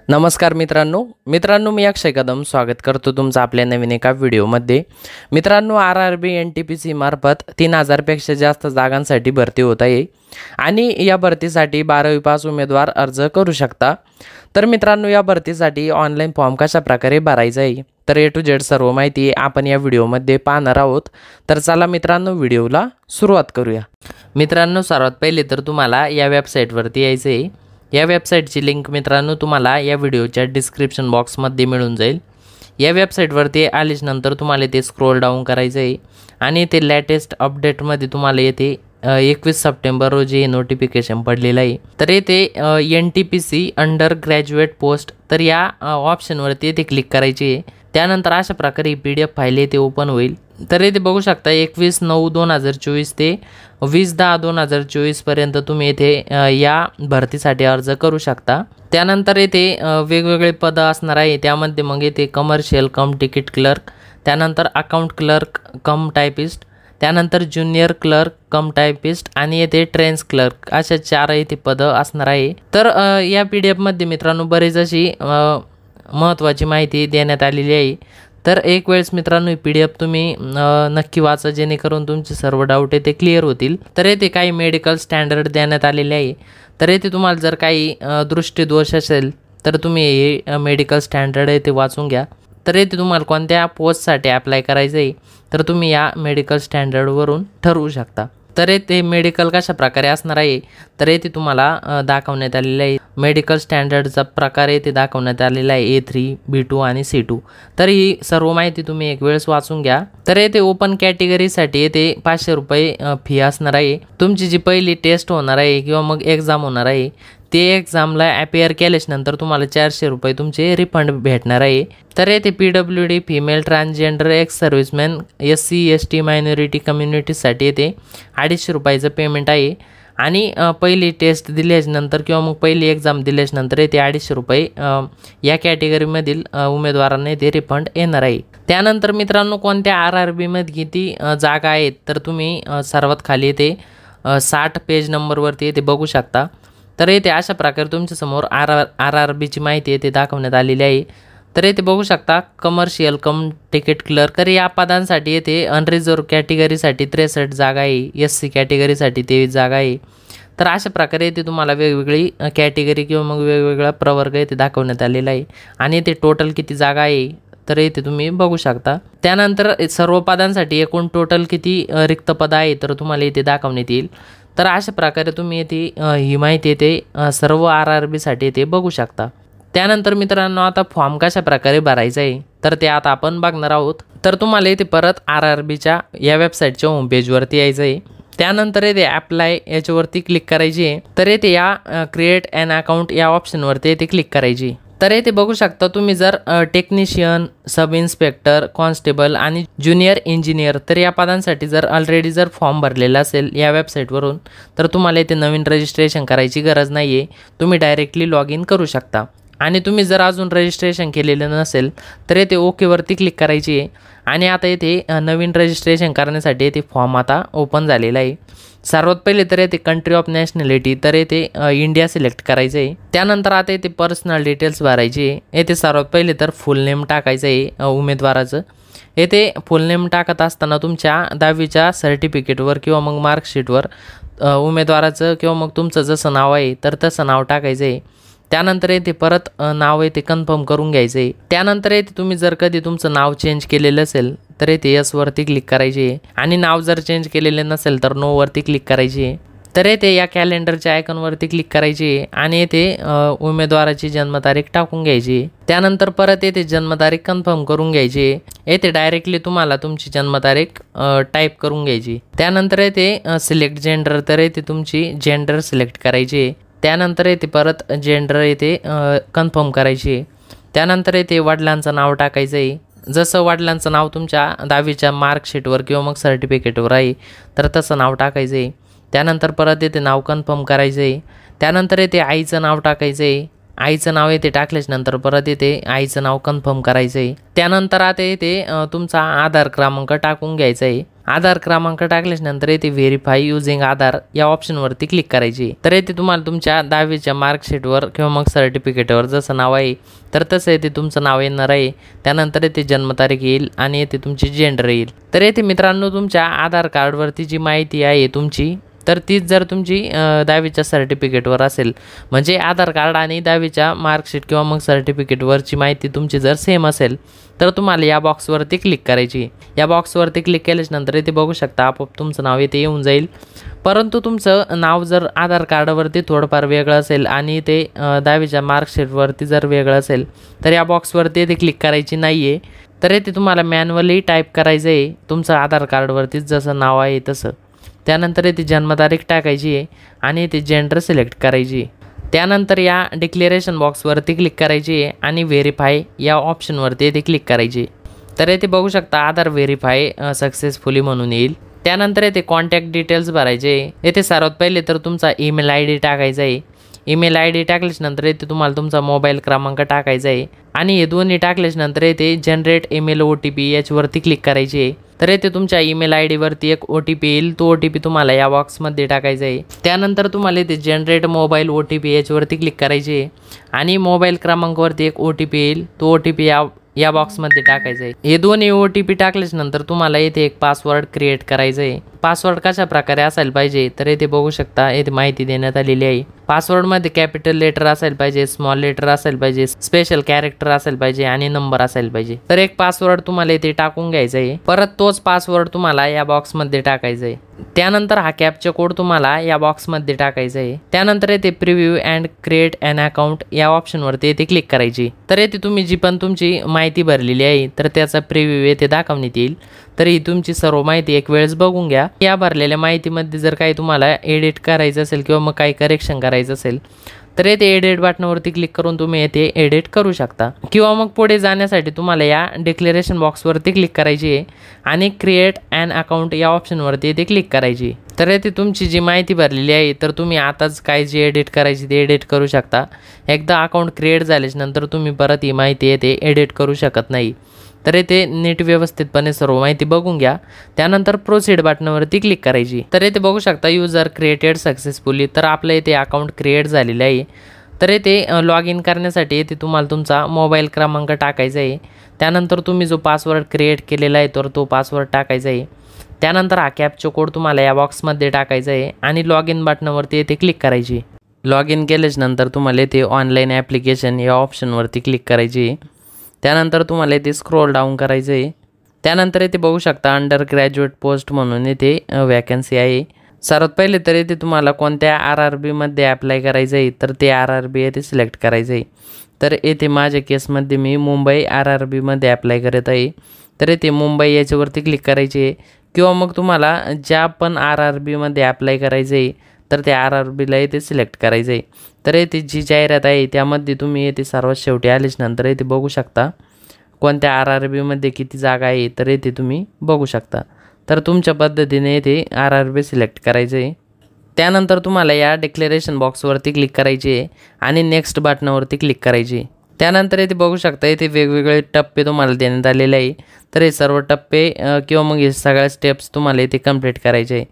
नमस्कार मित्रांनो मी अक्षय कदम स्वागत करतो तुमचं आपल्या नवीन एका व्हिडिओमध्ये। मित्रांनो RRB NTPC मार्फत 3000 पेक्षा जास्त जागांसाठी भरती होत आहे आणि या भरतीसाठी 12वी पास उमेदवार अर्ज करू शकता। तर मित्रांनो या भरतीसाठी ऑनलाईन फॉर्म कशा प्रकारे भरायचा आहे तर A to Z सर्व माहिती आपण या व्हिडिओमध्ये पाहणार आहोत। तर चला मित्रांनो व्हिडिओला सुरुवात करूया। मित्रांनो सर्वात पहिले तर तुम्हाला या वेबसाईटवरती यायचं आहे। या वेबसाईटची लिंक मित्रांनो तुम्हाला या व्हिडिओच्या डिस्क्रिप्शन बॉक्समध्ये मिळून जाईल। या वेबसाईटवरती आल्याच नंतर तुम्हाला ते स्क्रोल डाऊन करायचं आहे आणि ते लेटेस्ट अपडेटमध्ये तुम्हाला येथे 21 सप्टेंबर रोजी नोटिफिकेशन पडलेलं आहे। तर येथे NTPC अंडर ग्रॅज्युएट पोस्ट तर या ऑप्शनवरती येथे क्लिक करायची आहे। त्यानंतर अशा प्रकारे PDF फाईल येथे ओपन होईल। तर येथे बघू शकता 21/9/2024 ते 20/10/2024 पर्यंत तुम्ही येथे या भरतीसाठी अर्ज करू शकता। त्यानंतर येथे वेगवेगळे पद असणार आहे। त्यामध्ये मग येथे कमर्शियल कम तिकीट क्लर्क, त्यानंतर अकाउंट क्लर्क कम टायपिस्ट, त्यानंतर ज्युनियर क्लर्क कम टायपिस्ट आणि येथे ट्रेन्स क्लर्क अशा 4 येथे पदं असणार आहे। तर या PDF मध्ये मित्रांनो बरेच अशी महत्त्वाची माहिती देण्यात आलेली आहे। तर एक वेळेस मित्रांनो ही PDF तुम्ही नक्की वाचा जेणेकरून तुमचे सर्व डाऊट ते क्लिअर होतील। तर येथे काही मेडिकल स्टँडर्ड देण्यात आलेले आहे। तर येथे तुम्हाला जर काही दृष्टीदोष असेल तर तुम्ही हे मेडिकल स्टँडर्ड येथे वाचून घ्या। तर येथे तुम्हाला कोणत्या पोस्टसाठी अप्लाय करायचं आहे तर तुम्ही या मेडिकल स्टँडर्डवरून ठरवू शकता। तर येथे मेडिकल कशा प्रकारे असणार आहे तर येथे तुम्हाला दाखवण्यात आलेलं आहे। मेडिकल स्टँडर्डचा प्रकार येथे दाखवण्यात आलेला आहे A3, B2 आणि C2। तर ही सर्व माहिती तुम्ही एक वेळेस वाचून घ्या। तर येथे ओपन कॅटेगरीसाठी येथे 500 रुपये फी असणार आहे। तुमची जी पहिली टेस्ट होणार आहे किंवा मग एक्झाम होणार आहे ते एक्झामला अपियर केल्यानंतर तुम्हाला 400 रुपये तुमचे रिफंड भेटणार आहे। तर येथे PWD female transgender ex serviceman SC ST minority कम्युनिटीसाठी येथे 250 रुपयाचं पेमेंट आहे आणि पहिली टेस्ट दिल्यानंतर किंवा मग पहिली एक्झाम दिल्यानंतर येथे 250 रुपये या कॅटेगरीमधील उमेदवारांना येथे रिफंड येणार आहे। त्यानंतर मित्रांनो कोणत्या RRBमध्ये किती जागा आहेत तर तुम्ही सर्वात खाली येथे 60 पेज नंबरवरती येथे बघू शकता। तर येथे अशा प्रकारे तुमच्यासमोर RRBची माहिती येथे दाखवण्यात आलेली आहे। तर येथे बघू शकता कमर्शियल कम तिकीट क्लर्क तर या पदांसाठी येथे अनरिझर्व कॅटेगरीसाठी 63 जागा आहे, SC कॅटेगरीसाठी 23 जागा आहे। तर अशा प्रकारे येथे तुम्हाला वेगवेगळी कॅटेगरी किंवा मग वेगवेगळा प्रवर्ग येथे दाखवण्यात आलेला आहे आणि येथे टोटल किती जागा आहे तर येथे तुम्ही बघू शकता। त्यानंतर सर्व पदांसाठी एकूण टोटल किती रिक्त पद आहे तर तुम्हाला येथे दाखवण्यात येईल। तर अशा प्रकारे तुम्ही येथे ही माहिती येथे सर्व RRBसाठी येथे बघू शकता। त्यानंतर मित्रांनो आता फॉर्म कशा प्रकारे भरायचा आहे तर ते आता आपण बघणार आहोत। तर तुम्हाला येथे परत RRBच्या या वेबसाईटच्या होम पेजवरती यायचं आहे। त्यानंतर येथे अप्लाय याच्यावरती क्लिक करायची आहे। तर येथे या क्रिएट ॲन अकाउंट या ऑप्शनवरती येथे क्लिक करायची। तर येथे बघू शकता तुम्ही जर टेक्निशियन, सब इन्स्पेक्टर, कॉन्स्टेबल आणि ज्युनियर इंजिनियर तर या पदांसाठी जर ऑलरेडी जर फॉर्म भरलेला असेल या वेबसाईटवरून तर तुम्हाला येथे नवीन रजिस्ट्रेशन करायची गरज नाही आहे। तुम्ही डायरेक्टली लॉग इन करू शकता आणि तुम्ही जर अजून रजिस्ट्रेशन केलेलं नसेल तर येथे ओकेवरती क्लिक करायची आहे आणि आता येथे नवीन रजिस्ट्रेशन करण्यासाठी येथे फॉर्म आता ओपन झालेला आहे। सर्वात पहिले तर येथे कंट्री ऑफ नॅशनॅलिटी तर येथे इंडिया सिलेक्ट करायचं आहे। त्यानंतर आता येथे पर्सनल डिटेल्स भरायची आहे। येथे सर्वात पहिले तर फुल नेम टाकायचं आहे उमेदवाराचं। येथे फुल नेम टाकत असताना तुमच्या 10वीच्या सर्टिफिकेटवर किंवा मग मार्कशीटवर उमेदवाराचं किंवा मग तुमचं जसं नाव आहे तर तसं नाव टाकायचं आहे। त्यानंतर येथे परत नाव येथे कन्फर्म करून घ्यायचं आहे। त्यानंतर येथे तुम्ही जर कधी तुमचं नाव चेंज केलेलं असेल तर येथे यसवरती क्लिक करायची आहे आणि नाव जर चेंज केलेले नसेल तर नोवरती क्लिक करायची आहे। तर येथे या कॅलेंडरच्या आयकॉनवरती क्लिक करायची आहे आणि येथे उमेदवाराची जन्मतारीख टाकून घ्यायची आहे। त्यानंतर परत येथे जन्मतारीख कन्फर्म करून घ्यायची आहे। येथे डायरेक्टली तुम्हाला तुमची जन्मतारीख टाईप करून घ्यायची। त्यानंतर येथे सिलेक्ट जेंडर तर येथे तुमची जेंडर सिलेक्ट करायची आहे। त्यानंतर येथे परत जेंडर येथे कन्फर्म करायची आहे। त्यानंतर येथे वडिलांचं नाव टाकायचं आहे। जसं वडिलांचं नाव तुमच्या 10वीच्या मार्कशीटवर किंवा मग सर्टिफिकेटवर आहे तर तसं नाव टाकायचं आहे। त्यानंतर परत येथे नाव कन्फर्म करायचं आहे। त्यानंतर येथे आईचं नाव टाकायचं आहे। आईचं नाव येथे टाकल्यानंतर परत येथे आईचं नाव कन्फर्म करायचं आहे। त्यानंतर आता येथे तुमचा आधार क्रमांक टाकून घ्यायचा आहे। आधार क्रमांक टाकल्यानंतर येथे व्हेरीफाय युजिंग आधार या ऑप्शनवरती क्लिक करायची। तर येथे तुम्हाला तुमच्या 10वीच्या मार्कशीटवर किंवा मग सर्टिफिकेटवर जसं नाव आहे तर तसं येथे तुमचं नाव येणार आहे। त्यानंतर येथे जन्मतारीख येईल आणि येथे तुमची जेंडर येईल। तर येथे मित्रांनो तुमच्या आधार कार्डवरती जी माहिती आहे तुमची तर तीच जर तुमची 10वीच्या सर्टिफिकेटवर असेल म्हणजे आधार कार्ड आणि 10वीच्या मार्कशीट किंवा मग सर्टिफिकेटवरची माहिती तुमची जर सेम असेल तर तुम्हाला या बॉक्सवरती क्लिक करायची। या बॉक्सवरती क्लिक केल्यानंतर इथे बघू शकता आपोआप तुमचं नाव इथे येऊन जाईल। परंतु तुमचं नाव जर आधार कार्डवरती थोडंफार वेगळं असेल आणि ते 10वीच्या मार्कशीटवरती जर वेगळं असेल तर या बॉक्सवरती इथे क्लिक करायची नाही आहे। तर इथे तुम्हाला मॅन्युअली टाईप करायचं आहे तुमचं आधार कार्डवरतीच जसं नाव आहे तसं। त्यानंतर इथे जन्मतारीख टाकायची आहे आणि इथे जेंडर सिलेक्ट करायची। त्यानंतर या डिक्लेरेशन बॉक्सवरती क्लिक करायची आहे आणि व्हेरीफाय या ऑप्शनवरती इथे क्लिक करायची। तर इथे बघू शकता आधार व्हेरीफाय सक्सेसफुली म्हणून येईल। त्यानंतर इथे कॉन्टॅक्ट डिटेल्स भरायचे। येथे सर्वात पहिले तर तुमचा ईमेल ID टाकायचा आहे। ईमेल ID टाकल्यानंतर इथे तुम्हाला तुमचा मोबाईल क्रमांक टाकायचा आहे आणि हे दोन्ही टाकल्यानंतर इथे जनरेट ईमेल OTP याच्यावरती क्लिक करायची आहे। तर इथे तुमच्या ईमेल ID वरती एक OTP येईल, तो OTP तुम्हाला या बॉक्समध्ये टाकायचा आहे। त्यानंतर तुम्हाला इथे जनरेट मोबाईल OTP याच्यावरती क्लिक करायचे आहे आणि मोबाईल क्रमांकावरती एक OTP येईल, तो OTP या बॉक्समध्ये टाकायचं आहे। हे दोन्ही OTP टाकल्यानंतर तुम्हाला इथे एक पासवर्ड क्रिएट करायचं आहे। पासवर्ड कशा प्रकारे असायला पाहिजे तर इथे बघू शकता इथे माहिती देण्यात आलेली आहे। पासवर्डमध्ये कॅपिटल लेटर असायला पाहिजे, स्मॉल लेटर असायला पाहिजे, स्पेशल कॅरेक्टर असायला पाहिजे आणि नंबर असायला पाहिजे। तर एक पासवर्ड तुम्हाला इथे टाकून घ्यायचा आहे, परत तोच पासवर्ड तुम्हाला या बॉक्समध्ये टाकायचा आहे। त्यानंतर हा कॅप्चा कोड तुम्हाला या बॉक्समध्ये टाकायचा आहे। त्यानंतर इथे preview and create an account या ऑप्शनवरती इथे क्लिक करायची। तर इथे तुम्ही जी पण तुमची माहिती भरलेली आहे तर त्याचा प्रिव्ह्यू येथे दाखवण्यात येईल। तर ही तुमची सर्व माहिती एक वेळेस बघून घ्या। या भरलेल्या माहितीमध्ये जर काही तुम्हाला एडिट करायचं असेल किंवा मग काही करेक्शन करायचं असेल तर येथे एडिट बटनावरती क्लिक करून तुम्ही येथे एडिट करू शकता किंवा मग पुढे जाण्यासाठी तुम्हाला या डिक्लेरेशन बॉक्सवरती क्लिक करायची आहे आणि क्रिएट ॲन अकाउंट या ऑप्शनवरती येथे क्लिक करायची। तर येथे तुमची जी माहिती भरलेली आहे तर तुम्ही आताच काय जी एडिट करायची ते एडिट करू शकता। एकदा अकाउंट क्रिएट झाल्यानंतर तुम्ही परत ही माहिती येथे एडिट करू शकत नाही। तर इथे नीट व्यवस्थितपणे सर्व माहिती बघून घ्या। त्यानंतर प्रोसीड बटनावरती क्लिक करायची। तर इथे बघू शकता युजर क्रिएटेड सक्सेसफुली, तर आपलं इथे अकाउंट क्रिएट झालेलं आहे। तर इथे लॉग इन करण्यासाठी इथे तुम्हाला तुमचा मोबाईल क्रमांक टाकायचा आहे। त्यानंतर तुम्ही जो पासवर्ड क्रिएट केलेला आहे तर तो पासवर्ड टाकायचा आहे। त्यानंतर हा कॅप्चा कोड तुम्हाला या बॉक्समध्ये टाकायचा आहे आणि लॉग इन बटनावरती इथे क्लिक करायची। लॉग इन केल्यानंतर तुम्हाला इथे ऑनलाईन ॲप्लिकेशन या ऑप्शनवरती क्लिक करायची। त्यानंतर तुम्हाला इथे स्क्रोल डाऊन करायचं आहे। त्यानंतर इथे बघू शकता अंडर ग्रॅज्युएट पोस्ट म्हणून इथे वॅकन्सी आहे। सर्वात पहिले तर इथे तुम्हाला कोणत्या RRBमध्ये अप्लाय करायचं आहे तर ते RRB येथे सिलेक्ट करायचं आहे। तर येथे माझ्या केसमध्ये मी मुंबई RRBमध्ये अप्लाय करत आहे। तर इथे मुंबई याच्यावरती क्लिक करायचे आहे किंवा मग तुम्हाला ज्या पण RRBमध्ये अप्लाय करायचं आहे तर त्या RRBला इथे सिलेक्ट करायचं आहे। तर येथे जी जाहिरात आहे त्यामध्ये तुम्ही येथे सर्वात शेवटी आल्यानंतर इथे बघू शकता कोणत्या RRBमध्ये किती जागा आहे तर येथे तुम्ही बघू शकता। तर तुमच्या पद्धतीने येथे RRB सिलेक्ट करायचं आहे। त्यानंतर तुम्हाला या डिक्लेरेशन बॉक्सवरती क्लिक करायची आहे आणि नेक्स्ट बटनावरती क्लिक करायची। त्यानंतर इथे बघू शकता इथे वेगवेगळे टप्पे तुम्हाला देण्यात आलेले आहे। तर हे सर्व टप्पे किंवा मग हे सगळ्या स्टेप्स तुम्हाला इथे कंप्लीट करायचे आहे।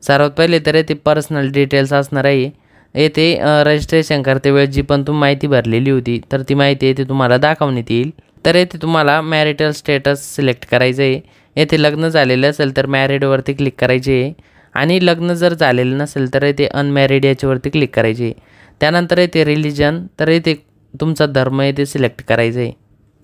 सर्वात पहिले तर येथे पर्सनल डिटेल्स असणार आहे। येथे रजिस्ट्रेशन करते वेळेस जी पण तुम्ही माहिती भरलेली होती तर ती माहिती येथे तुम्हाला दाखवण्यात येईल। तर येथे तुम्हाला मॅरिटल स्टेटस सिलेक्ट करायचं आहे। येथे लग्न झालेलं असेल तर मॅरिडवरती क्लिक करायचे आहे आणि लग्न जर झालेलं नसेल तर येथे अनमॅरिड याच्यावरती क्लिक करायचे। त्यानंतर येथे रिलिजन, तर येथे तुमचा धर्म येथे सिलेक्ट करायचं आहे।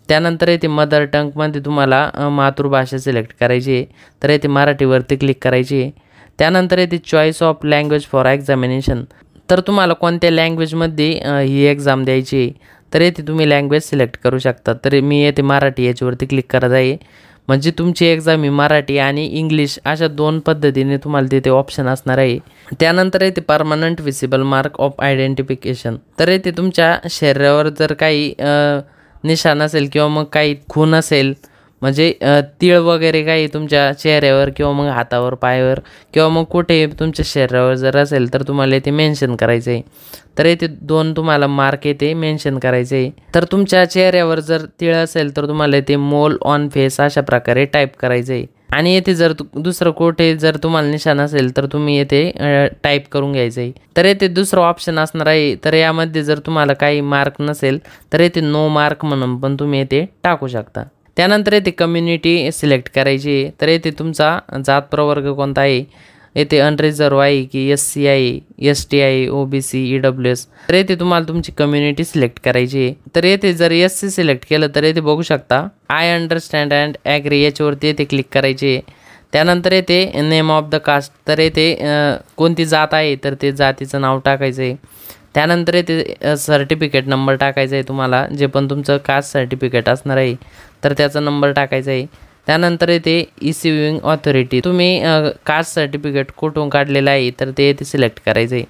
त्यानंतर येथे मदर टंगमध्ये तुम्हाला मातृभाषा सिलेक्ट करायची आहे। तर येथे मराठीवरती क्लिक करायची आहे। त्यानंतर येथे choice of language for examination, तर तुम्हाला कोणत्या लँग्वेजमध्ये ही एक्झाम द्यायची आहे तर येथे तुम्ही लँग्वेज सिलेक्ट करू शकता। तर मी येथे मराठी याच्यावरती क्लिक करत आहे, म्हणजे तुमची एक्झाम ही मराठी आणि इंग्लिश अशा दोन पद्धतीने तुम्हाला तिथे ऑप्शन असणार आहे। त्यानंतर येथे permanent visible mark of identification, तर येथे तुमच्या शरीरावर जर काही निशाण असेल किंवा मग काही खून असेल, म्हणजे तीळ वगैरे काही तुमच्या चेहऱ्यावर किंवा मग हातावर, पायावर किंवा मग कुठे तुमच्या शरीरावर जर असेल तर तुम्हाला इथे मेन्शन करायचं आहे। तर इथे दोन तुम्हाला मार्क येथे मेन्शन करायचे आहे। तर तुमच्या चेहऱ्यावर जर तीळ असेल तर तुम्हाला इथे मोल ऑन फेस अशा प्रकारे टाईप करायचं आहे। आणि येथे जर दुसरं कुठे जर तुम्हाला निशाण असेल तर तुम्ही येथे टाईप करून घ्यायचं आहे। तर येथे दुसरं ऑप्शन असणार आहे, तर यामध्ये जर तुम्हाला काही मार्क नसेल तर येथे नो मार्क म्हणून पण तुम्ही येथे टाकू शकता। त्यानंतर येथे कम्युनिटी सिलेक्ट करायची, तर येथे तुमचा जात प्रवर्ग कोणता आहे, येथे अनरिझर्व आहे की SC आहे, ST आहे, OBC, EWS, तर येथे तुम्हाला तुमची कम्युनिटी सिलेक्ट करायची आहे। तर येथे जर SC सिलेक्ट केलं तर येथे बघू शकता आय अंडरस्टँड अँड ॲग्री याच्यावरती येथे क्लिक करायचे। त्यानंतर येथे नेम ऑफ द कास्ट, तर येथे कोणती जात आहे तर ते जातीचं नाव टाकायचं आहे। त्यानंतर येथे सर्टिफिकेट नंबर टाकायचा आहे, तुम्हाला जे पण तुमचं कास्ट सर्टिफिकेट असणार आहे तर त्याचा नंबर टाकायचा आहे। त्यानंतर येथे इश्यूइंग ऑथॉरिटी, तुम्ही कास्ट सर्टिफिकेट कुठून काढलेलं आहे तर ते येथे सिलेक्ट करायचं आहे।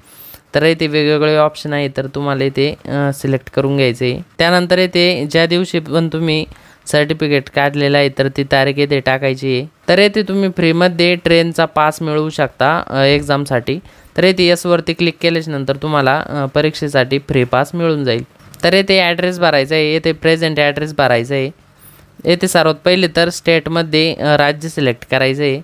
तर येथे वेगवेगळे ऑप्शन आहे, तर तुम्हाला येथे सिलेक्ट करून घ्यायचं आहे। त्यानंतर येथे ज्या दिवशी पण तुम्ही सर्टिफिकेट काढलेलं आहे तर ती तारीख येथे टाकायची आहे। तर येथे तुम्ही फ्रीमध्ये ट्रेनचा पास मिळवू शकता एक्झामसाठी। तर येथे यसवरती क्लिक केल्यानंतर तुम्हाला परीक्षेसाठी फ्री पास मिळून जाईल। तर येथे ॲड्रेस भरायचा आहे, येथे प्रेझेंट ॲड्रेस भरायचा आहे। येथे सर्वात पहिले तर स्टेटमध्ये राज्य सिलेक्ट करायचं आहे।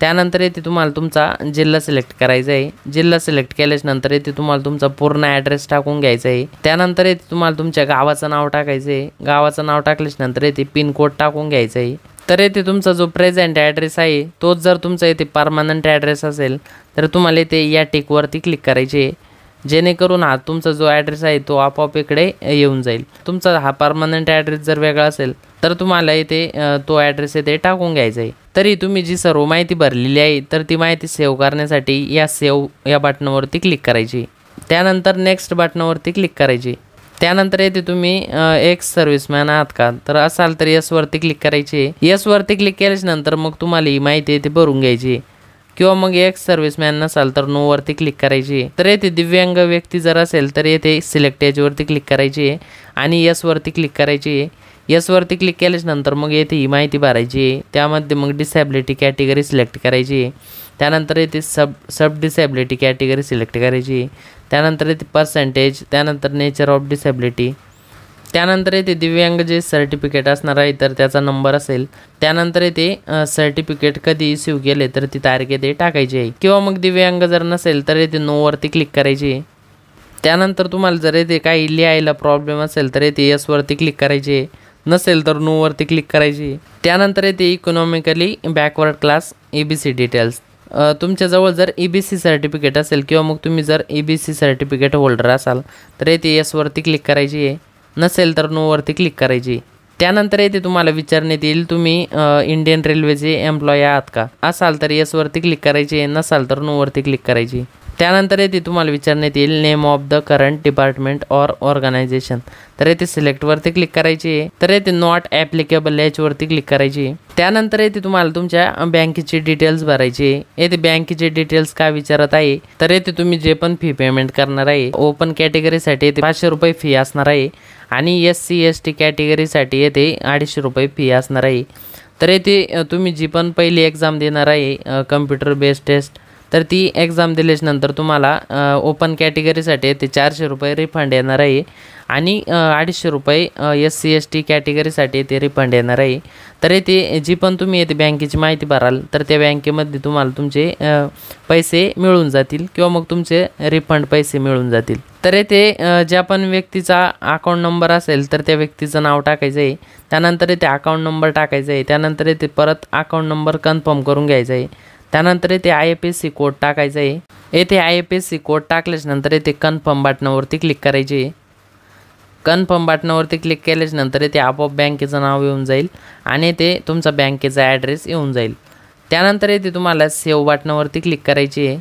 त्यानंतर येथे तुम्हाला तुमचा जिल्हा सिलेक्ट करायचा आहे। जिल्हा सिलेक्ट केल्यानंतर येथे तुम्हाला तुमचा पूर्ण ॲड्रेस टाकून घ्यायचा आहे। त्यानंतर येथे तुम्हाला तुमच्या गावाचं नाव टाकायचं आहे। गावाचं नाव टाकल्यानंतर येथे पिनकोड टाकून घ्यायचा आहे। तर येथे तुमचा जो प्रेझेंट ॲड्रेस आहे तोच जर तुमचा येथे परमनंट ॲड्रेस असेल तर तुम्हाला येथे या टिकवरती क्लिक करायचे, जेणेकरून हा तुमचा जो ॲड्रेस आहे तो आपोआप इकडे येऊन जाईल। तुमचा हा परमनंट ॲड्रेस जर वेगळा असेल तर तुम्हाला इथे तो ॲड्रेस इथे टाकून घ्यायचा आहे। तरी तुम्ही जी सर्व माहिती भरलेली आहे तर ती माहिती सेव्ह करण्यासाठी या सेव्ह या बटनावरती क्लिक करायची। त्यानंतर नेक्स्ट बटनावरती क्लिक करायची। त्यानंतर येथे तुम्ही एक्स सर्व्हिसमॅन आहात का तर असाल तर यसवरती क्लिक करायची। यसवरती क्लिक केल्यानंतर मग तुम्हाला ही माहिती इथे भरून घ्यायची, किंवा मग एक्स सर्व्हिसमॅन नसाल तर नो वरती क्लिक करायची। तर येथे दिव्यांग व्यक्ती जर असेल तर येथे सिलेक्ट एजवरती क्लिक करायची आणि यसवरती क्लिक करायची। यसवरती क्लिक केल्यानंतर मग येथे ही माहिती भरायची, त्यामध्ये मग डिसॅबिलिटी कॅटेगरी सिलेक्ट करायची। त्यानंतर येथे सब डिसॅबिलिटी कॅटेगरी सिलेक्ट करायची। त्यानंतर येथे पर्सेंटेज, त्यानंतर नेचर ऑफ डिसॅबिलिटी, त्यानंतर येथे दिव्यांग जे सर्टिफिकेट असणार आहे तर त्याचा नंबर असेल। त्यानंतर येथे सर्टिफिकेट कधी इश्यू केले तर ती तारीख येथे टाकायची आहे, किंवा मग दिव्यांग जर नसेल तर येथे नो वरती क्लिक करायची। त्यानंतर तुम्हाला जर येथे काही लिहायला प्रॉब्लेम असेल तर येथे यसवरती क्लिक करायचे, नसेल तर नो वरती क्लिक करायची। त्यानंतर येथे economically backward class EBC details, तुमच्याजवळ जर EBC सर्टिफिकेट असेल किंवा मग तुम्ही जर EBC सर्टिफिकेट होल्डर असाल तर येथे यसवरती क्लिक करायची आहे, नसेल तर नो वरती क्लिक करायची। त्यानंतर येथे तुम्हाला विचारण्यात येईल तुम्ही इंडियन रेल्वेचे एम्प्लॉई आहात का, असाल तर यसवरती क्लिक करायची, नसाल तर नो वरती क्लिक करायची। त्यानंतर येथे तुम्हाला विचारण्यात येईल name of the current department or organisation, तर येथे सिलेक्टवरती क्लिक करायची। तर येथे नॉट ॲप्लिकेबल याच्यावरती क्लिक करायची। त्यानंतर येथे तुम्हाला तुमच्या बँकेची डिटेल्स भरायची। येथे बँकेचे डिटेल्स काय विचारत आहे तर येथे तुम्ही जे पण फी पेमेंट करणार आहे, ओपन कॅटेगरीसाठी येथे 500 रुपये फी असणार आहे आणि SC ST कॅटेगरीसाठी येथे 250 रुपये फी असणार आहे। तर येथे तुम्ही जी पण पहिली एक्झाम देणार आहे कम्प्युटर बेस्ड टेस्ट, तर ती एक्झाम दिल्यानंतर तुम्हाला ओपन कॅटेगरीसाठी येथे 400 रुपये रिफंड येणार आहे आणि 250 रुपये SC ST कॅटेगरीसाठी येथे रिफंड येणार आहे। तर येथे जी पण तुम्ही येथे बँकेची माहिती भराल तर त्या बँकेमध्ये तुम्हाला तुमचे पैसे मिळून जातील, किंवा मग तुमचे रिफंड पैसे मिळून जातील। तर येथे ज्या पण व्यक्तीचा अकाउंट नंबर असेल तर त्या व्यक्तीचं नाव टाकायचं आहे। त्यानंतर येथे अकाउंट नंबर टाकायचा आहे। त्यानंतर येथे परत अकाउंट नंबर कन्फर्म करून घ्यायचा आहे। त्यानंतर येथे IFSC कोड टाकायचा आहे। येथे IFSC कोड टाकल्यानंतर येथे कन्फर्म बटनावरती क्लिक करायचे। कन्फर्म बटनावरती क्लिक केल्यानंतर येथे आपोआप बँकेचं नाव येऊन जाईल आणि येथे तुमचा बँकेचा ॲड्रेस येऊन जाईल। त्यानंतर येथे तुम्हाला सेव्ह बटनावरती क्लिक करायची आहे।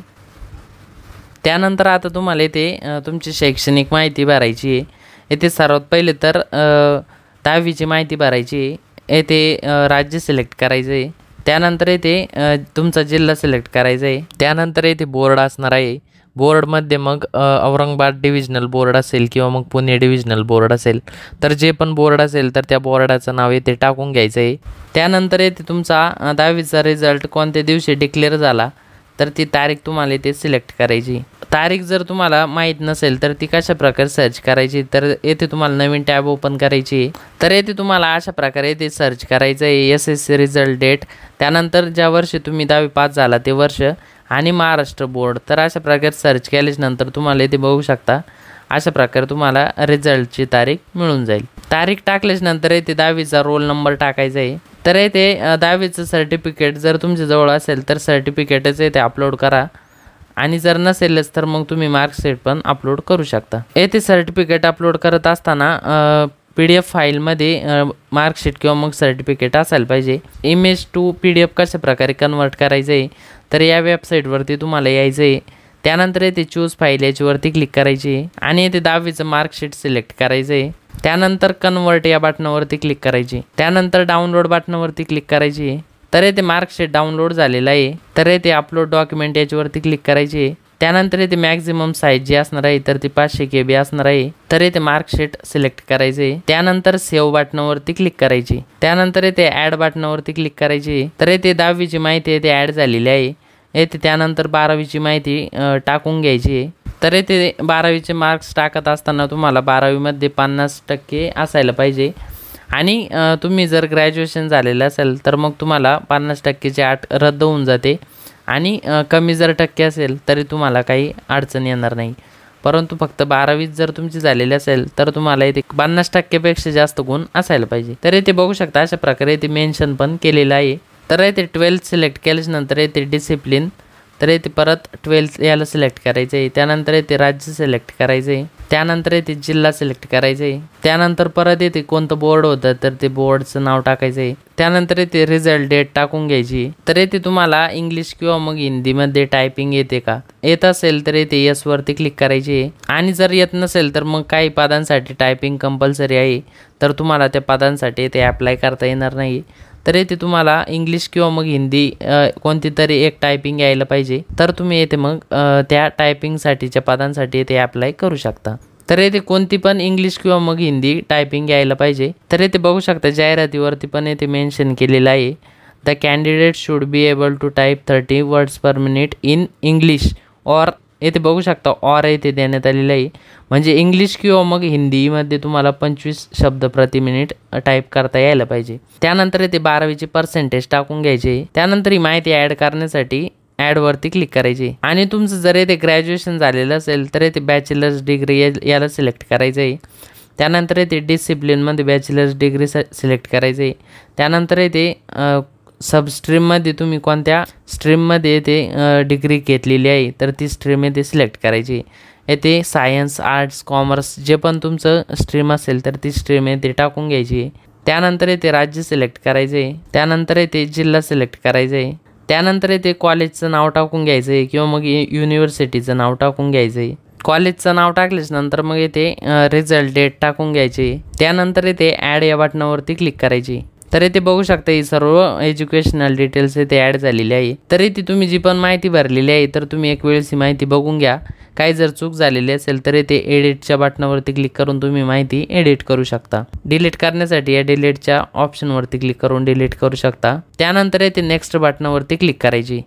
त्यानंतर आता तुम्हाला येथे तुमची शैक्षणिक माहिती भरायची आहे। येथे सर्वात पहिले तर 10वीची माहिती भरायची आहे। येथे राज्य सिलेक्ट करायचं आहे। त्यानंतर येथे तुमचा जिल्हा सिलेक्ट करायचा आहे। त्यानंतर येथे बोर्ड असणार आहे। बोर्डमध्ये मग औरंगाबाद डिव्हिजनल बोर्ड असेल किंवा मग पुणे डिव्हिजनल बोर्ड असेल, तर जे पण बोर्ड असेल तर त्या बोर्डाचं नाव येथे टाकून घ्यायचं आहे। त्यानंतर येथे तुमचा 10वीचा रिझल्ट कोणत्या दिवशी डिक्लेअर झाला तर ती तारीख तुम्हाला इथे सिलेक्ट करायची। तारीख जर तुम्हाला माहीत नसेल तर ती कशा प्रकारे सर्च करायची, तर येथे तुम्हाला नवीन टॅब ओपन करायची आहे। तर येथे तुम्हाला अशा प्रकारे येथे सर्च करायचं आहे SSC रिझल्ट डेट, त्यानंतर ज्या वर्षी तुम्ही 10वी पास झाला ते वर्ष आणि महाराष्ट्र बोर्ड। तर अशा प्रकारे सर्च केल्यानंतर तुम्हाला इथे बघू शकता अशा प्रकारे तुम्हाला रिझल्टची तारीख मिळून जाईल। तारीख टाकल्यानंतर इथे 10वीचा रोल नंबर टाकायचा आहे। तर इथे 10वीचं सर्टिफिकेट जर तुमच्या जवळ असेल तर सर्टिफिकेटच इथे अपलोड करा आणि जर नसेलच तर मग तुम्ही मार्कशीट पण अपलोड करू शकता। येथे सर्टिफिकेट अपलोड करत असताना PDF फाईलमध्ये मार्कशीट किंवा मग सर्टिफिकेट असायला पाहिजे। इमेज टू PDF कशा प्रकारे कन्वर्ट करायचं आहे, तर या वेबसाईटवरती तुम्हाला यायचं आहे। त्यानंतर येथे चूज फाईल याच्यावरती क्लिक करायची आहे आणि येथे 10वीचं मार्कशीट सिलेक्ट करायचं आहे। त्यानंतर कन्वर्ट या बटनावरती क्लिक करायची, त्यानंतर डाउनलोड बटनावरती क्लिक करायची आहे। तर येथे मार्कशीट डाउनलोड झालेला आहे। तर येथे अपलोड डॉक्युमेंट याच्यावरती क्लिक करायची आहे। त्यानंतर येथे मॅक्झिमम साईज जी असणार आहे तर ती 500 KB असणार आहे। तर येथे मार्कशीट सिलेक्ट करायचे, त्यानंतर सेव्ह बटनावरती क्लिक करायची, त्यानंतर येथे ॲड बटनावरती क्लिक करायची। तर येथे 10वीची माहिती येथे ॲड झालेली आहे। येथे त्यानंतर 12वीची माहिती टाकून घ्यायची आहे। तर येथे 12वीचे मार्क्स टाकत असताना तुम्हाला 12वीमध्ये 50% असायला पाहिजे आणि तुम्ही जर ग्रॅज्युएशन झालेलं असेल तर मग तुम्हाला 50%ची अट रद्द होऊन जाते आणि कमी जर टक्के असेल तरी तुम्हाला काही अडचण येणार नाही, परंतु फक्त 12वीत जर तुमची झालेली असेल तर तुम्हाला इथे 50%पेक्षा जास्त गुण असायला पाहिजे। तर इथे बघू शकता अशा प्रकारे इथे मेन्शन पण केलेलं आहे। तर इथे 12th सिलेक्ट केल्यानंतर इथे डिसिप्लिन, तर इथे परत 12th याला सिलेक्ट करायचं आहे। त्यानंतर इथे राज्य सिलेक्ट करायचं आहे, त्यानंतर इथे जिल्हा सिलेक्ट करायचं आहे, त्यानंतर परत इथे कोणतं बोर्ड होतं तर ते बोर्डचं नाव टाकायचं आहे, त्यानंतर इथे रिझल्ट डेट टाकून घ्यायची। तर इथे तुम्हाला इंग्लिश किंवा मग हिंदीमध्ये टायपिंग येते का, येत असेल तर इथे येस वरती क्लिक करायची आहे आणि जर येत नसेल तर मग काही पदांसाठी टायपिंग कंपल्सरी आहे, तर तुम्हाला त्या पदांसाठी इथे अप्लाय करता येणार नाही। तर इथे तुम्हाला इंग्लिश किंवा मग हिंदी कोणती तरी एक टायपिंग यायला पाहिजे, तर तुम्ही येथे मग त्या टायपिंगसाठीच्या पदांसाठी इथे अप्लाय करू शकता। तर इथे कोणती पण इंग्लिश किंवा मग हिंदी टायपिंग यायला पाहिजे। तर इथे बघू शकता जाहिरातीवरती पण इथे मेन्शन केलेलं आहे, the candidate should be able to type 30 words per minute in English or, येथे बघू शकता ऑर येथे देण्यात आलेलं आहे, म्हणजे इंग्लिश किंवा मग हिंदीमध्ये तुम्हाला 25 शब्द प्रति मिनिट टाईप करता यायला पाहिजे। त्यानंतर येथे 12वीची पर्सेंटेज टाकून घ्यायचे, त्यानंतर ही माहिती ॲड करण्यासाठी ॲडवरती क्लिक करायची आणि तुमचं जर येथे ग्रॅज्युएशन झालेलं असेल तर येथे बॅचलर्स डिग्री याला सिलेक्ट करायचं आहे। त्यानंतर येथे डिसिप्लिनमध्ये बॅचलर्स डिग्री सिलेक्ट करायचं आहे। त्यानंतर येथे सबस्ट्रीममध्ये तुम्ही कोणत्या स्ट्रीममध्ये येथे डिग्री घेतलेली आहे तर ती स्ट्रीम येथे सिलेक्ट करायची। येथे सायन्स, आर्ट्स, कॉमर्स जे पण तुमचं स्ट्रीम असेल तर ती स्ट्रीम येथे टाकून घ्यायची। त्यानंतर येथे राज्य सिलेक्ट करायचे, त्यानंतर येथे जिल्हा सिलेक्ट करायचे, त्यानंतर येथे कॉलेजचं नाव टाकून घ्यायचं आहे किंवा मग युनिव्हर्सिटीचं नाव टाकून घ्यायचं आहे। कॉलेजचं नाव टाकल्यानंतर मग येथे रिझल्ट डेट टाकून घ्यायची, त्यानंतर येथे ॲड या बटनावरती क्लिक करायची। तर इथे बघू शकता ही सर्व एज्युकेशनल डिटेल्स इथे ॲड झालेली आहे। तर इथे तुम्ही जी पण माहिती भरलेली आहे तर तुम्ही एक वेळेस ही माहिती बघून घ्या, काही जर चूक झालेली असेल तर इथे एडिटच्या बटनावरती क्लिक करून तुम्ही माहिती एडिट करू शकता। डिलीट करण्यासाठी या डिलीटच्या ऑप्शनवरती क्लिक करून डिलीट करू शकता। त्यानंतर इथे नेक्स्ट बटनावरती क्लिक करायची,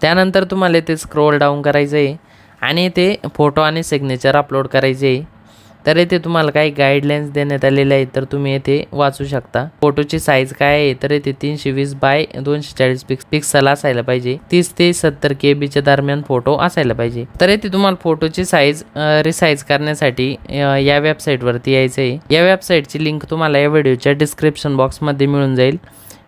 त्यानंतर तुम्हाला इथे स्क्रोल डाऊन करायचं आहे आणि इथे फोटो आणि सिग्नेचर अपलोड करायचे आहे। तर इथे तुम्हाला काही गाईडलाईन्स देण्यात आलेले आहेत तर तुम्ही येथे वाचू शकता। फोटोची साईज काय आहे तर इथे 320 बाय 240 पिक्सल असायला पाहिजे, 30 ते 70 KB दरम्यान फोटो असायला पाहिजे। तर इथे तुम्हाला फोटोची साईज रिसाईज करण्यासाठी या वेबसाईटवरती यायचं आहे। या वेबसाईटची लिंक तुम्हाला या व्हिडिओच्या डिस्क्रिप्शन बॉक्समध्ये मिळून जाईल।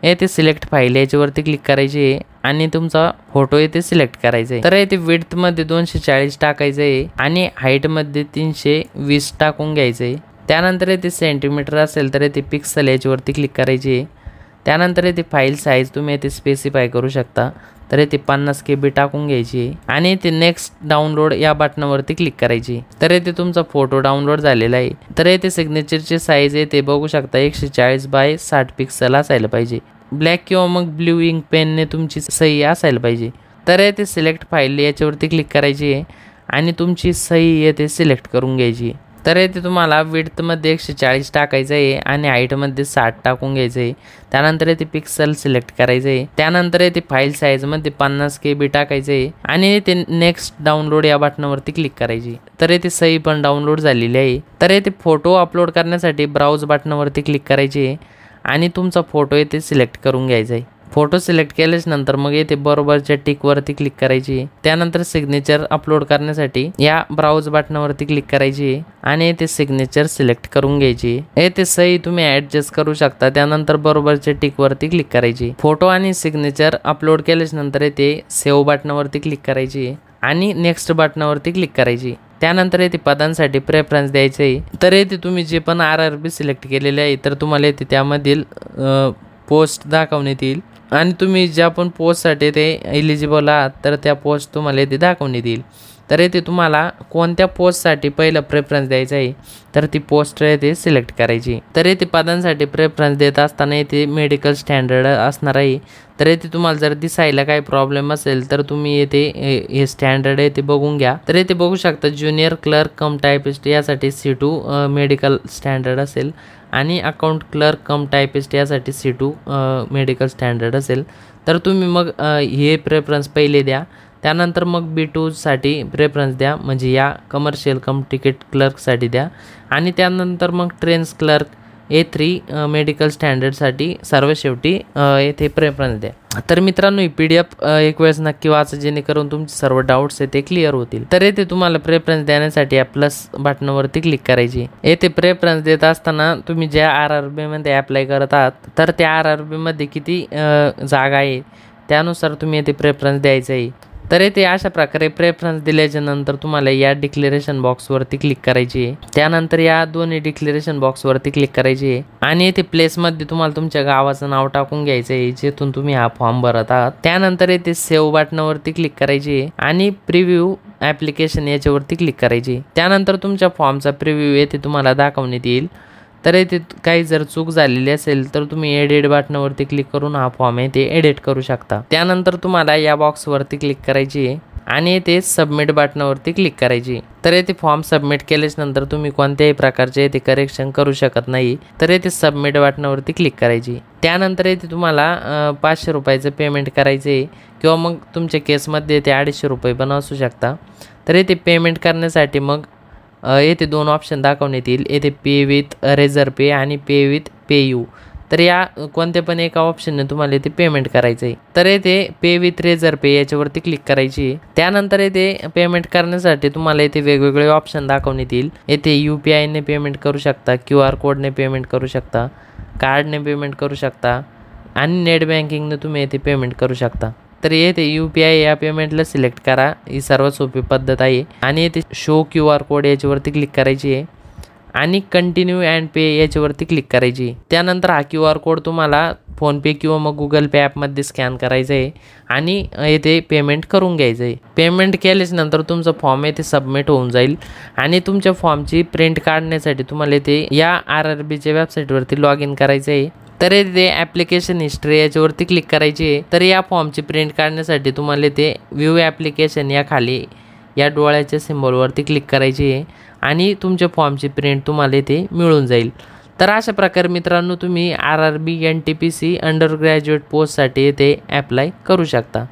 येथे सिलेक्ट फाईल याच्यावरती क्लिक करायची आहे आणि तुमचा फोटो येथे सिलेक्ट करायचा आहे। तर येथे विड्थमध्ये 240 टाकायचं आहे आणि हाईटमध्ये 320 टाकून घ्यायचं आहे। त्यानंतर येथे सेंटीमीटर असेल तर येथे पिक्सल याच्यावरती क्लिक करायची आहे। त्यानंतर येथे फाईल साईज तुम्ही येथे स्पेसिफाय करू शकता, तर येथे 50 KB टाकून घ्यायची आहे आणि येथे नेक्स्ट डाउनलोड या बटनावरती क्लिक करायची। तर येथे तुमचा फोटो डाउनलोड झालेला आहे। तर येथे सिग्नेचरची साईज येथे बघू शकता 140 बाय 60 पिक्सल असायला पाहिजे। ब्लॅक किंवा मग ब्ल्यू इंक पेनने तुमची सही असायला पाहिजे। तर येथे सिलेक्ट फाईल याच्यावरती क्लिक करायची आहे आणि तुमची सही येथे सिलेक्ट करून घ्यायची। तर येथे तुम्हाला विड्थमध्ये 140 टाकायचं आहे आणि हाईटमध्ये 60 टाकून घ्यायचं आहे। त्यानंतर येथे पिक्सल सिलेक्ट करायचं आहे। त्यानंतर येथे फाईल साईजमध्ये 50 KB टाकायचं आहे आणि येथे नेक्स्ट डाउनलोड या बटनावरती क्लिक करायची। तर येथे सही पण डाउनलोड झालेली आहे। तर येथे फोटो अपलोड करण्यासाठी ब्राउज बटनावरती क्लिक करायची आहे आणि तुमचा फोटो येथे सिलेक्ट करून घ्यायचा आहे। फोटो सिलेक्ट केल्याच नंतर मग येथे बरोबरच्या टिकवरती क्लिक करायची। त्यानंतर सिग्नेचर अपलोड करण्यासाठी या ब्राउज बटनावरती क्लिक करायची आणि येथे सिग्नेचर सिलेक्ट करून घ्यायची। येथे सही तुम्ही ॲडजस्ट करू शकता। त्यानंतर बरोबरच्या टिकवरती क्लिक करायची। फोटो आणि सिग्नेचर अपलोड केल्याच नंतर येथे सेव्ह बटनावरती क्लिक करायची आणि नेक्स्ट बटनावरती क्लिक करायची। त्यानंतर येथे पदांसाठी प्रेफरन्स द्यायचे आहे। तर येथे तुम्ही जे पण RRB सिलेक्ट केलेले आहे तर तुम्हाला येथे त्यामधील पोस्ट दाखवण्यात येईल आणि तुम्ही ज्या पण पोस्टसाठी ते एलिजिबल आहात तर त्या पोस्ट तुम्हाला येथे दाखवण्यात येईल। तर येथे तुम्हाला कोणत्या पोस्टसाठी पहिलं प्रेफरन्स द्यायचं आहे तर ती पोस्ट येथे सिलेक्ट करायची। तर येथे पदांसाठी प्रेफरन्स देत असताना येथे मेडिकल स्टँडर्ड असणार आहे। तर येथे तुम्हाला जर दिसायला काही प्रॉब्लेम असेल तर तुम्ही येथे हे स्टँडर्ड येथे बघून घ्या। तर येथे बघू शकता ज्युनियर क्लर्क कम टायपिस्ट यासाठी C2 मेडिकल स्टँडर्ड असेल आणि अकाउंट क्लर्क कम टायपिस्ट यासाठी C2 मेडिकल स्टँडर्ड असेल। तर तुम्ही मग हे प्रेफरन्स पहिले द्या। त्यानंतर मग B2 साठी प्रेफरन्स द्या, म्हणजे या कमर्शियल कम तिकीट क्लर्कसाठी द्या आणि त्यानंतर मग ट्रेन्स क्लर्क A3 मेडिकल स्टँडर्डसाठी सर्व शेवटी येथे प्रेफरन्स द्या। तर मित्रांनो ही PDF एक वेळेस नक्की वाचा जेणेकरून तुमचे सर्व डाऊट्स ते क्लिअर होतील। तर येथे तुम्हाला प्रेफरन्स देण्यासाठी या प्लस बटनावरती क्लिक करायची। येथे प्रेफरन्स देत असताना तुम्ही ज्या RRB मध्ये अप्लाय करत आहात तर त्या RRB मध्ये किती जागा आहे त्यानुसार तुम्ही येथे प्रेफरन्स द्यायचं आहे। तर येथे अशा प्रकारे प्रेफरन्स दिल्याच्या नंतर तुम्हाला या डिक्लेरेशन बॉक्सवरती क्लिक करायची आहे। त्यानंतर या दोन्ही डिक्लेरेशन बॉक्सवरती क्लिक करायची आहे आणि येथे प्लेसमध्ये तुम्हाला तुमच्या गावाचं नाव टाकून घ्यायचं आहे जेथून तुम्ही हा फॉर्म भरत आहात। त्यानंतर येथे सेव्ह बटनावरती क्लिक करायची आहे आणि प्रिव्ह्यू ॲप्लिकेशन याच्यावरती क्लिक करायची। त्यानंतर तुमच्या फॉर्मचा प्रिव्ह्यू येथे तुम्हाला दाखवण्यात येईल। तर येथे काही जर चूक झालेली असेल तर तुम्ही एडिट बटनावरती क्लिक करून हा फॉर्म आहे ते एडिट करू शकता। त्यानंतर तुम्हाला या बॉक्सवरती क्लिक करायची आहे आणि येथे सबमिट बटनावरती क्लिक करायची। तर येथे फॉर्म सबमिट केल्याच नंतर तुम्ही कोणत्याही प्रकारचे येथे करेक्शन करू शकत नाही। तर येथे सबमिट बटनावरती क्लिक करायची। त्यानंतर येथे तुम्हाला 500 रुपयाचं पेमेंट करायचं आहे किंवा मग तुमच्या केसमध्ये येथे 250 रुपये पण असू शकता। तर येथे पेमेंट करण्यासाठी मग येथे दोन ऑप्शन दाखवण्यात येईल। येथे पे विथ रेझर पे आणि पे विथ पे यू। तर या कोणत्या पण एका ऑप्शनने तुम्हाला येथे पेमेंट करायचं आहे। तर येथे पे विथ रेझर पे याच्यावरती क्लिक करायची। त्यानंतर येथे पेमेंट करण्यासाठी तुम्हाला येथे वेगवेगळे ऑप्शन दाखवण्यात येईल। येथे UPI ने पेमेंट करू शकता, QR कोडने पेमेंट करू शकता, कार्डने पेमेंट करू शकता आणि नेट बँकिंगने तुम्ही येथे पेमेंट करू शकता। तर येथे UPI या पेमेंटला सिलेक्ट करा, ही सर्वात सोपी पद्धत आहे आणि येथे शो QR कोड याच्यावरती क्लिक करायची आहे आणि कंटिन्यू अँड पे याच्यावरती क्लिक करायची। त्यानंतर हा QR कोड तुम्हाला फोनपे किंवा मग Google Pay ॲपमध्ये स्कॅन करायचं आहे आणि येथे पेमेंट करून घ्यायचं आहे। पेमेंट केल्याच नंतर तुमचा फॉर्म येथे सबमिट होऊन जाईल आणि तुमच्या फॉर्मची प्रिंट काढण्यासाठी तुम्हाला येथे या RRBच्या वेबसाईटवरती लॉग इन करायचं आहे। तर येथे ॲप्लिकेशन हिस्ट्री याच्यावरती क्लिक करायची आहे। तर या फॉर्मची प्रिंट काढण्यासाठी तुम्हाला येथे व्ह्यू ॲप्लिकेशन या खाली या डोळ्याच्या सिम्बॉलवरती क्लिक करायची आहे आणि तुमच्या फॉर्मची प्रिंट तुम्हाला येथे मिळून जाईल। तर अशा प्रकारे मित्रांनो तुम्ही RRB NTPC अंडर ग्रॅज्युएट पोस्टसाठी येथे अप्लाय करू शकता।